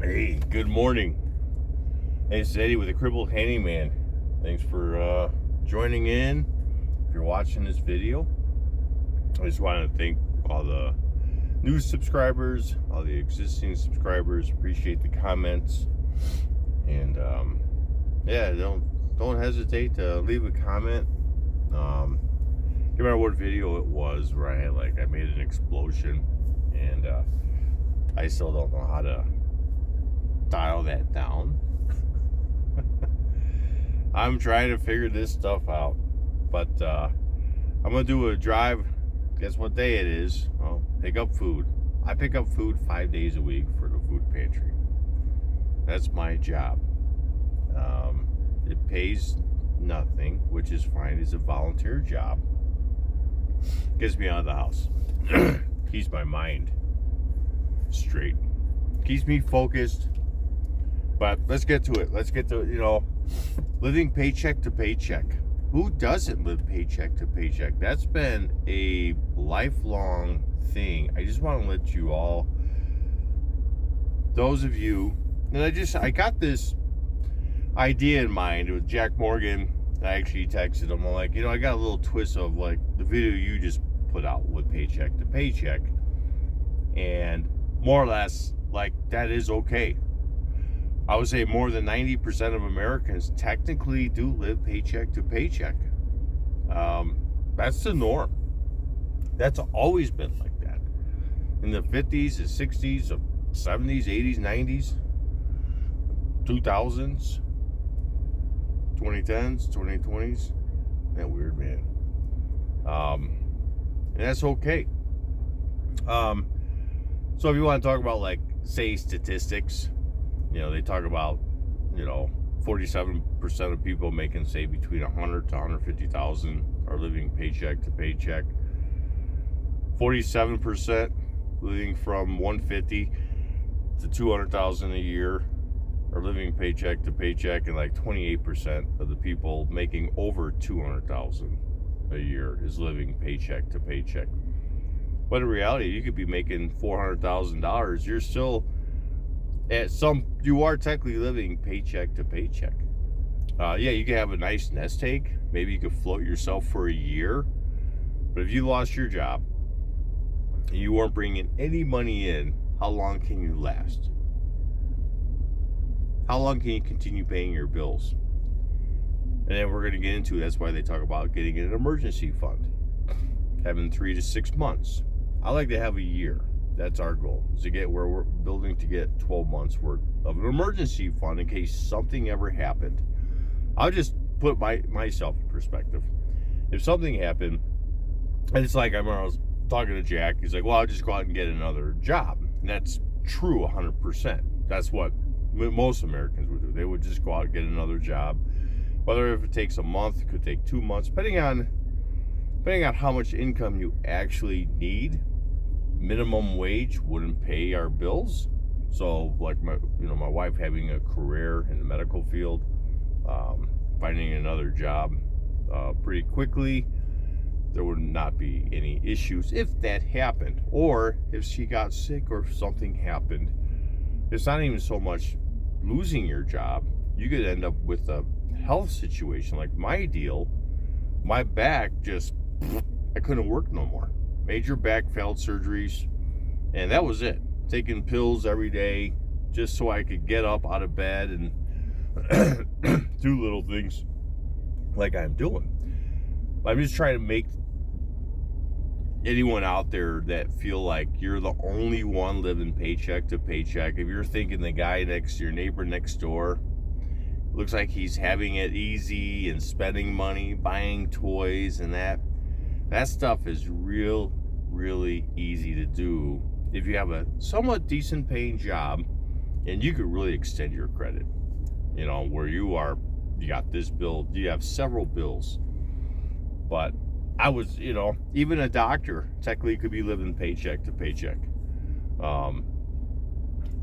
Hey, good morning. Hey, it's Eddie with the Crippled Handyman. Thanks for joining in. If you're watching this video, I just want to thank all the new subscribers, all the existing subscribers. Appreciate the comments, and yeah, don't hesitate to leave a comment. Can't remember what video it was where I made an explosion, and I still don't know how to dial that down. I'm trying to figure this stuff out, but I'm gonna do a drive. Guess what day it is? Well, pick up food. I pick up food 5 days a week for the food pantry. That's my job. It pays nothing, which is fine. It's a volunteer job. Gets me out of the house. Keeps my mind straight. Keeps me focused. But let's get to it. Let's get to, living paycheck to paycheck. Who doesn't live paycheck to paycheck? That's been a lifelong thing. I just want to let you all, those of you, and I got this idea in mind with Jack Morgan. I actually texted him. I'm like, I got a little twist of like the video you just put out with paycheck to paycheck. And more or less, like, that is okay. I would say more than 90% of Americans technically do live paycheck to paycheck. That's the norm. That's always been like that. In the 50s, the 60s, the 70s, 80s, 90s, 2000s, 2010s, 2020s. That weird, man. And that's okay. So if you want to talk about, like, say, statistics, they talk about, 47% of people making, say, between 100 to 150,000 are living paycheck to paycheck. 47% living from 150 to 200,000 a year are living paycheck to paycheck, and like 28% of the people making over 200,000 a year is living paycheck to paycheck. But in reality, you could be making $400,000. You're still you are technically living paycheck to paycheck. Yeah, you can have a nice nest egg. Maybe you could float yourself for a year. But if you lost your job and you weren't bringing any money in, how long can you last? How long can you continue paying your bills? And then we're going to get into, that's why they talk about getting an emergency fund, having 3 to 6 months. I like to have a year. That's our goal, is to get where we're building to get 12 months worth of an emergency fund in case something ever happened. I'll just put myself in perspective. If something happened, and it's like, I remember I was talking to Jack, he's like, well, I'll just go out and get another job. And that's true 100%. That's what most Americans would do. They would just go out and get another job. Whether if it takes a month, it could take 2 months, depending on how much income you actually need. Minimum wage wouldn't pay our bills. So like my wife having a career in the medical field, finding another job pretty quickly, there would not be any issues if that happened. Or if she got sick or if something happened, it's not even so much losing your job. You could end up with a health situation. Like my deal, my back just, I couldn't work no more. Major back failed surgeries, and that was it. Taking pills every day just so I could get up out of bed and do little things like I'm doing. I'm just trying to make anyone out there that feel like you're the only one living paycheck to paycheck. If you're thinking the guy your neighbor next door, looks like he's having it easy and spending money, buying toys and that stuff is really easy to do if you have a somewhat decent paying job and you could really extend your credit. Where you got this bill, you have several bills. But I was, even a doctor technically could be living paycheck to paycheck.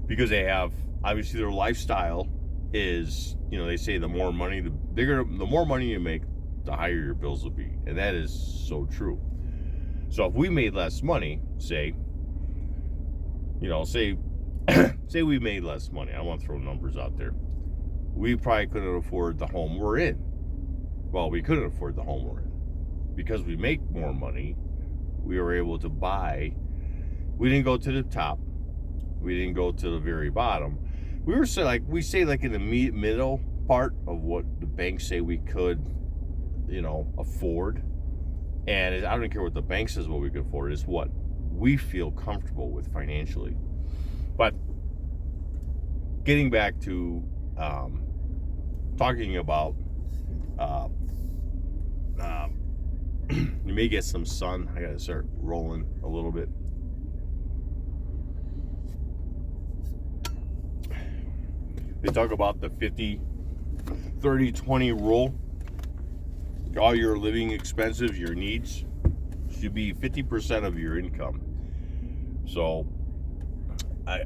Because they have, obviously their lifestyle is, they say the more money you make, the higher your bills will be. And that is so true. So if we made less money, say say we made less money. I don't want to throw numbers out there. We probably couldn't afford the home we're in. Well, we couldn't afford the home we're in. Because we make more money, we were able to buy. We didn't go to the top. We didn't go to the very bottom. We were like in the middle part of what the banks say we could, afford. And I don't care what the bank says what we could afford. It's what we feel comfortable with financially. But getting back to talking about, you may get some sun. I gotta start rolling a little bit. They talk about the 50-30-20 rule. All your living expenses, your needs, should be 50% of your income. So, I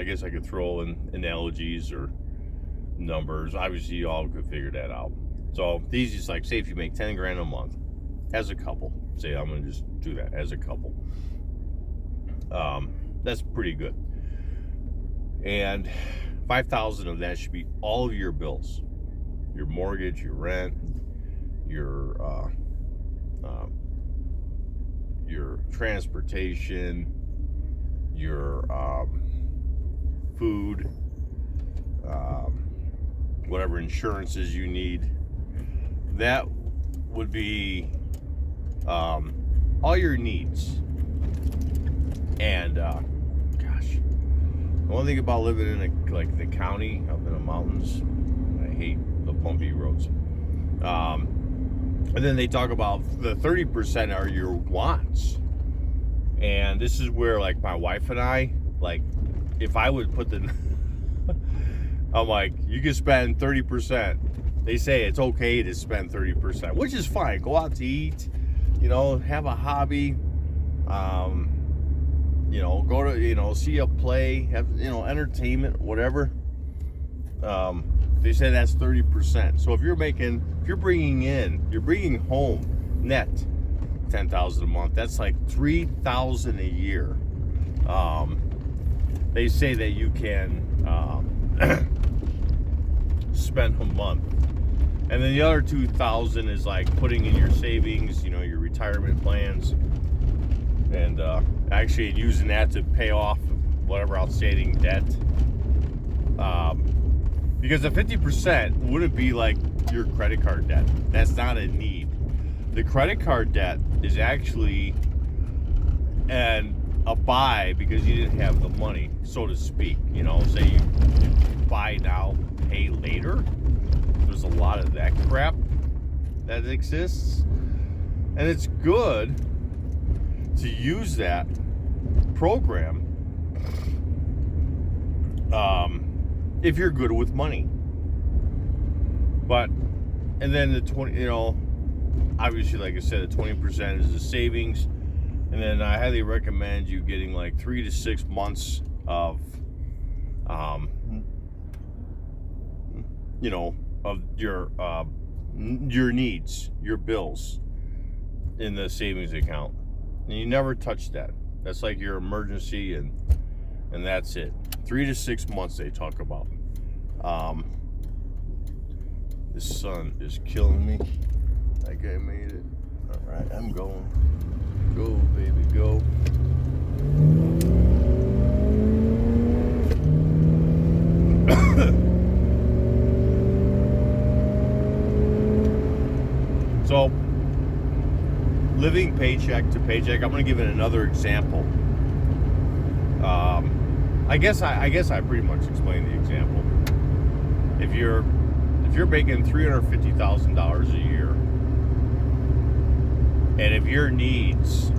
guess I could throw in analogies or numbers. Obviously, you all could figure that out. So, these is like, say if you make 10 grand a month as a couple. Say I'm going to just do that as a couple. That's pretty good. And 5,000 of that should be all of your bills. Your mortgage, your rent, your transportation, your food, whatever insurances you need. That would be all your needs. And gosh, the one thing about living in the county up in the mountains, I hate the bumpy roads. And then they talk about the 30% are your wants. And this is where, like, my wife and I, like, if I would put I'm like, you can spend 30%. They say it's okay to spend 30%, which is fine. Go out to eat, have a hobby, go to, see a play, have, entertainment, whatever. They say that's 30%. So if you're bringing home net $10,000 a month. That's like $3,000 a year. They say that you can spend a month, and then the other $2,000 is like putting in your savings, your retirement plans, and actually using that to pay off whatever outstanding debt. Because the 50% wouldn't be like your credit card debt. That's not a need. The credit card debt is actually a buy because you didn't have the money, so to speak. Say you buy now, pay later. There's a lot of that crap that exists. And it's good to use that program if you're good with money. And then the 20, obviously, like I said, the 20% is the savings. And then I highly recommend you getting like 3 to 6 months of, of your needs, your bills in the savings account. And you never touch that. That's like your emergency, and that's it. 3 to 6 months they talk about. The sun is killing me. Like I made it. All right, I'm going. Go, baby, go. So, living paycheck to paycheck. I'm going to give it another example. I guess I pretty much explained the example. If you're making $350,000 a year, and if your needs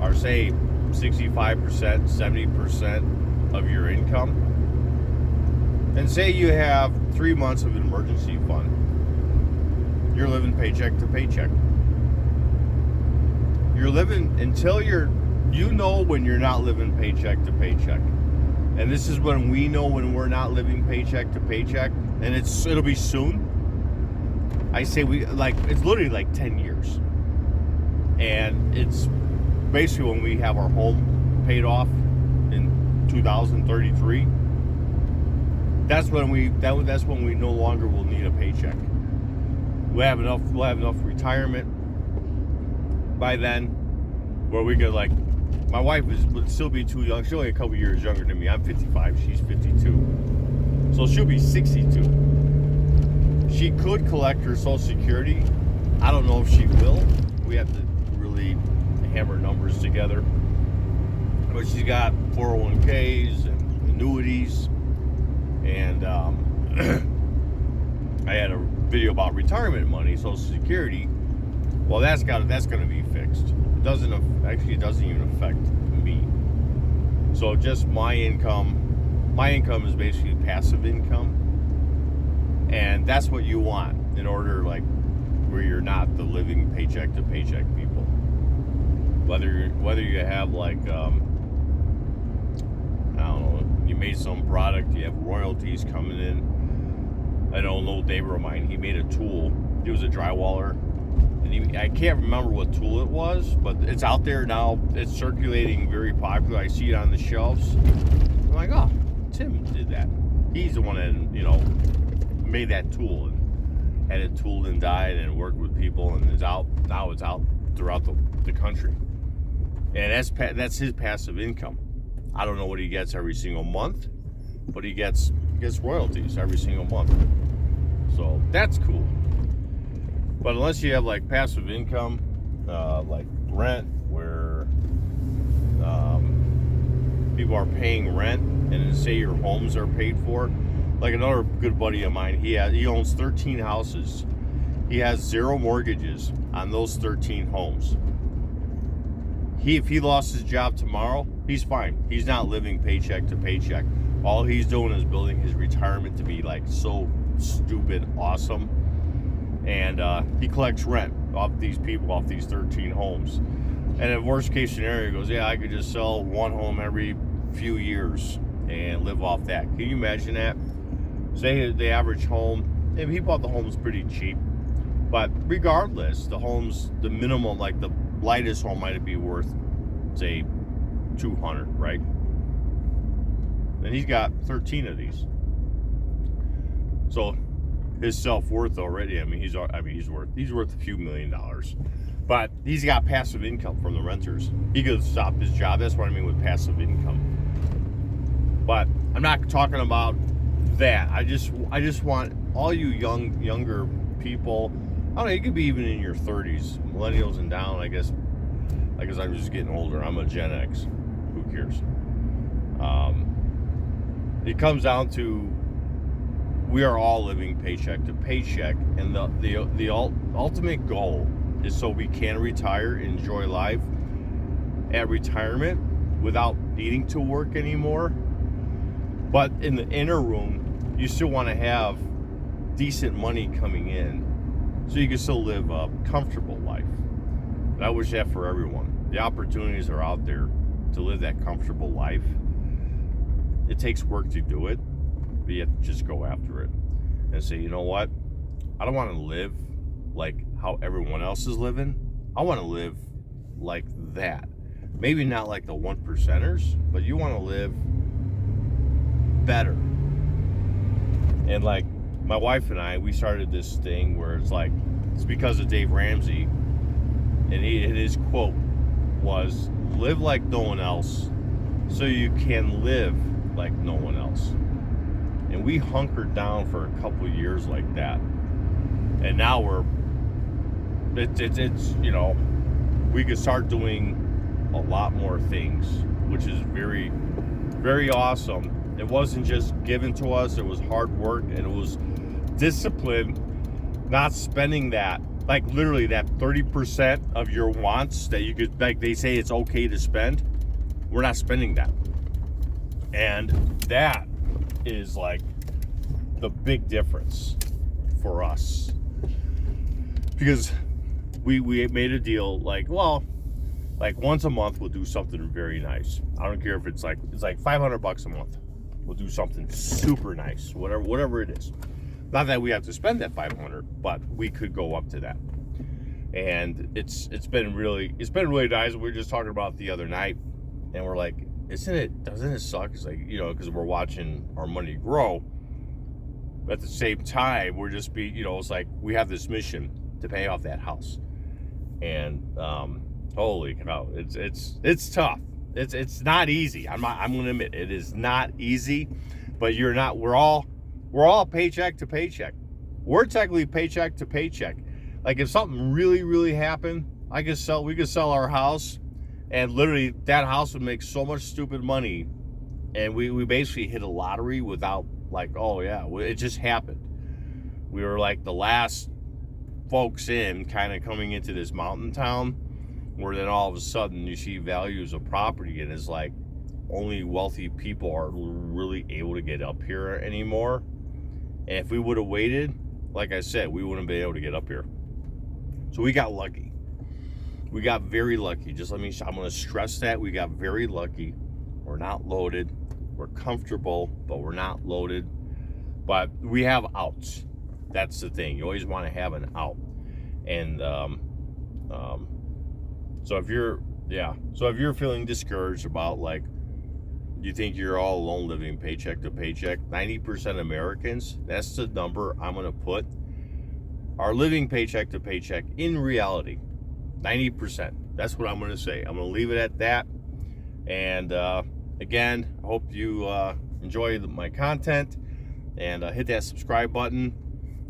are, say, 65%, 70% of your income, and say you have 3 months of an emergency fund, you're living paycheck to paycheck. You're living until when you're not living paycheck to paycheck. And this is when we know when we're not living paycheck to paycheck, and it'll be soon. I say it's literally like 10 years. And it's basically when we have our home paid off in 2033, that's when we no longer will need a paycheck. We'll have enough retirement by then where we could, like, my wife would still be too young. She's only a couple years younger than me. I'm 55, she's 52. So she'll be 62. She could collect her Social Security. I don't know if she will. We have to really hammer numbers together. But she's got 401ks and annuities. And I had a video about retirement money, Social Security. Well, that's going to be fixed. It doesn't even affect me. So just my income is basically passive income. And that's what you want in order, like, where you're not the living paycheck to paycheck people. Whether you have, like, I don't know, you made some product, you have royalties coming in. I know a little neighbor of mine, he made a tool. He was a drywaller, and I can't remember what tool it was, but it's out there now. It's circulating, very popular. I see it on the shelves. I'm like, oh, Tim did that. He's the one that, you know, made that tool and had it tooled and dyed and worked with people, and it's out throughout the country. And that's his passive income. I don't know what he gets every single month, but he gets royalties every single month. So that's cool. But unless you have, like, passive income, like rent, where people are paying rent, and say your homes are paid for. Like another good buddy of mine, he owns 13 houses. He has 0 mortgages on those 13 homes. If he lost his job tomorrow, he's fine. He's not living paycheck to paycheck. All he's doing is building his retirement to be, like, so stupid awesome. And he collects rent off these people, off these 13 homes. And in worst case scenario, he goes, yeah, I could just sell one home every few years and live off that. Can you imagine that? Say the average home, and he bought the homes pretty cheap, but regardless, the minimum, like the lightest home might be worth, say, $200, right? And he's got 13 of these. So his self-worth already, he's worth a few $1 million. But he's got passive income from the renters. He could stop his job. That's what I mean with passive income. But I'm not talking about that. I just want all you younger people. I don't know, you could be even in your 30s, millennials and down. I guess I'm just getting older. I'm a Gen X. Who cares? It comes down to, we are all living paycheck to paycheck, and the ultimate goal is so we can retire, enjoy life at retirement without needing to work anymore. But in the inner room, you still want to have decent money coming in so you can still live a comfortable life. And I wish that for everyone. The opportunities are out there to live that comfortable life. It takes work to do it, but you have to just go after it and say, you know what? I don't want to live like how everyone else is living. I want to live like that. Maybe not like the 1%ers, but you want to live better. And like my wife and I, we started this thing where it's like, it's because of Dave Ramsey, and his quote was, live like no one else so you can live like no one else. And we hunkered down for a couple years like that, and now it's you know, we could start doing a lot more things, which is very, very awesome. It wasn't just given to us, it was hard work, and it was discipline, not spending that, like literally that 30% of your wants that you could, like they say it's okay to spend, we're not spending that. And that is like the big difference for us, because we made a deal, like, well, like once a month we'll do something very nice. I don't care if it's like $500 a month. We'll do something super nice, whatever it is. Not that we have to spend that $500, but we could go up to that. And it's been really nice. We were just talking about it the other night, and we're like, doesn't it suck? It's like, because we're watching our money grow. But at the same time, we're just it's like we have this mission to pay off that house. And holy cow, it's tough. It's not easy. I'm going to admit it is not easy, but we're all paycheck to paycheck. We're technically paycheck to paycheck. Like if something really, really happened, we could sell our house, and literally that house would make so much stupid money, and we basically hit a lottery without like, oh yeah, it just happened. We were like the last folks in, kind of coming into this mountain town, where then all of a sudden you see values of property, and it's like only wealthy people are really able to get up here anymore. And if we would have waited, like I said, we wouldn't have been able to get up here. So we got lucky. We got very lucky. I'm going to stress that. We got very lucky. We're not loaded. We're comfortable, but we're not loaded. But we have outs. That's the thing. You always want to have an out. And so if you're feeling discouraged about, like, you think you're all alone living paycheck to paycheck, 90% Americans, that's the number I'm going to put, are living paycheck to paycheck in reality. 90%. That's what I'm going to say. I'm going to leave it at that. And again, I hope you enjoy my content, and hit that subscribe button.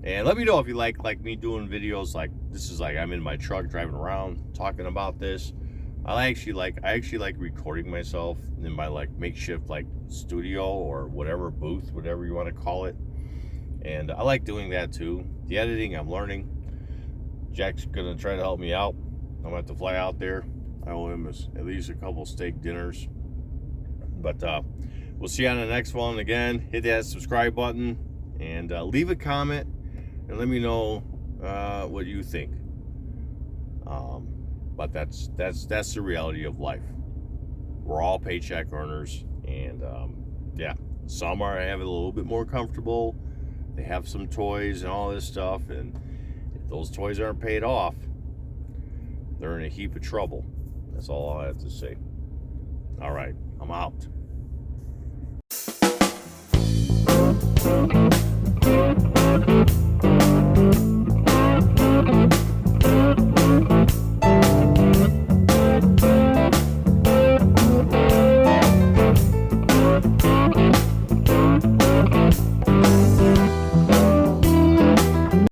And let me know if you like me doing videos like this. Is like I'm in my truck driving around talking about this. I actually like recording myself in my like makeshift like studio or whatever booth, whatever you want to call it. And I like doing that too. The editing, I'm learning. Jack's gonna try to help me out. I'm gonna have to fly out there. I owe him at least a couple steak dinners. But we'll see you on the next one. Again, hit that subscribe button and leave a comment and let me know what you think. But that's the reality of life. We're all paycheck earners, and some have it a little bit more comfortable. They have some toys and all this stuff, and if those toys aren't paid off, they're in a heap of trouble. That's all I have to say. All right, I'm out.